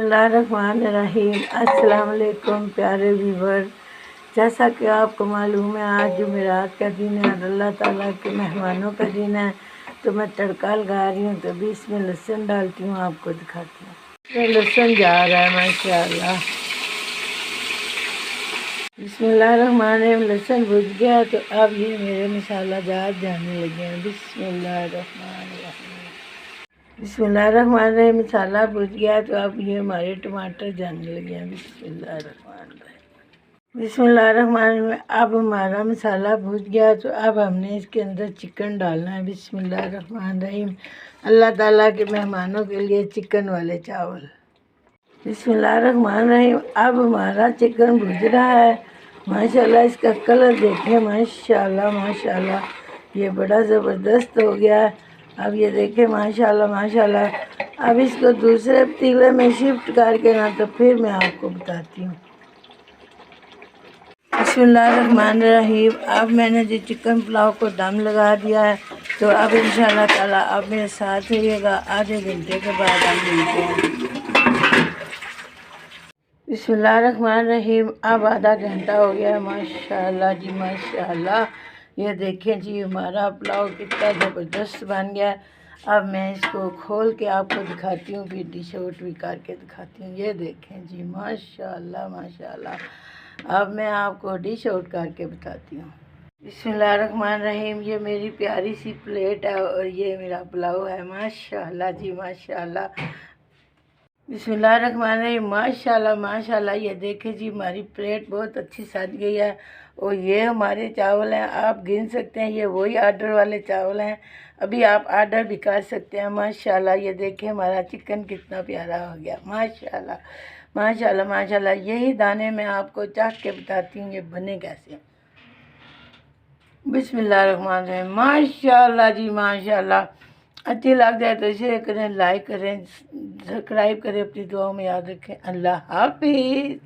बिस्मिल्लाहिर्रहमानिर्रहीम। अस्सलाम वालेकुम प्यारे व्यूवर। जैसा कि आपको मालूम है आज जुमेरात का दिन है और अल्लाह ताला के मेहमानों का दिन है, तो मैं तड़का लगा रही हूँ। तो अभी इसमें लहसुन डालती हूँ, आपको दिखाती हूँ। इसमें लहसुन जा रहा है माशाअल्लाह। बिस्मिल्लाहिर्रहमानिर्रहीम। लहसुन भुज गया तो अब ये मेरे मसाला जार जाने लगे हैं। बिस्मिल्लाहिर्रहमानिर्रहीम। बिस्मिल्लाहिर्रहमानिर्रहीम। मसाला भुज गया तो अब ये हमारे टमाटर जाने लगे हैं। बिस्मिल्लाहिर्रहमानिर्रहीम। बिस्मिल्लाहिर्रहमानिर्रहीम। अब हमारा मसाला भुज गया तो अब हमने इसके अंदर चिकन डालना है। बिस्मिल्लाहिर्रहमानिर्रहीम। अल्लाह ताला के मेहमानों के लिए चिकन वाले चावल। बिस्मिल्लाहिर्रहमानिर्रहीम। अब हमारा चिकन भुज रहा है माशाल्लाह। इसका कलर देखें माशाल्लाह माशाल्लाह, ये बड़ा ज़बरदस्त हो गया है। अब ये देखें माशाल्लाह माशाल्लाह। अब इसको दूसरे पतीले में शिफ्ट करके ना तो फिर मैं आपको बताती हूँ। बिस्मिल्लाहिर्रहमानिर्रहीम। अब मैंने जो चिकन पुलाव को दम लगा दिया है, तो अब इंशाल्लाह ताला अब मेरे साथ रहिएगा। आधे घंटे के बाद हम मिलते हैं। बिस्मिल्लाहिर्रहमानिर्रहीम। अब आधा घंटा हो गया है माशाल्लाह जी माशाल्लाह। ये देखें जी हमारा पुलाव कितना ज़बरदस्त बन गया है। अब मैं इसको खोल के आपको दिखाती हूँ, फिर डिश आउट भी करके दिखाती हूँ। ये देखें जी माशाल्लाह माशाल्लाह। अब मैं आपको डिश आउट करके बताती हूँ। बिस्मिल्लाहिर्रहमानिर्रहीम। ये मेरी प्यारी सी प्लेट है और ये मेरा पुलाव है माशाल्लाह जी माशाल्लाह। बिस्मिल्लाहिर्रहमानिर्रहीम। माशाल्लाह माशाल्लाह। ये देखें जी हमारी प्लेट बहुत अच्छी सज गई है और ये हमारे चावल हैं, आप गिन सकते हैं। ये वही आर्डर वाले चावल हैं, अभी आप आर्डर भी कर सकते हैं माशाल्लाह। ये देखें हमारा चिकन कितना प्यारा हो गया माशाल्लाह माशाल्लाह माशाल्लाह। यही दाने मैं आपको चख के बताती हूँ ये बने कैसे। बिस्मिल्लाहिर्रहमानिर्रहीम। माशाल्लाह जी माशाल्लाह। अच्छी लग जाए तो शेयर करें, लाइक करें, सब्सक्राइब करें, अपनी दुआओं में याद रखें। अल्लाह हाफिज़।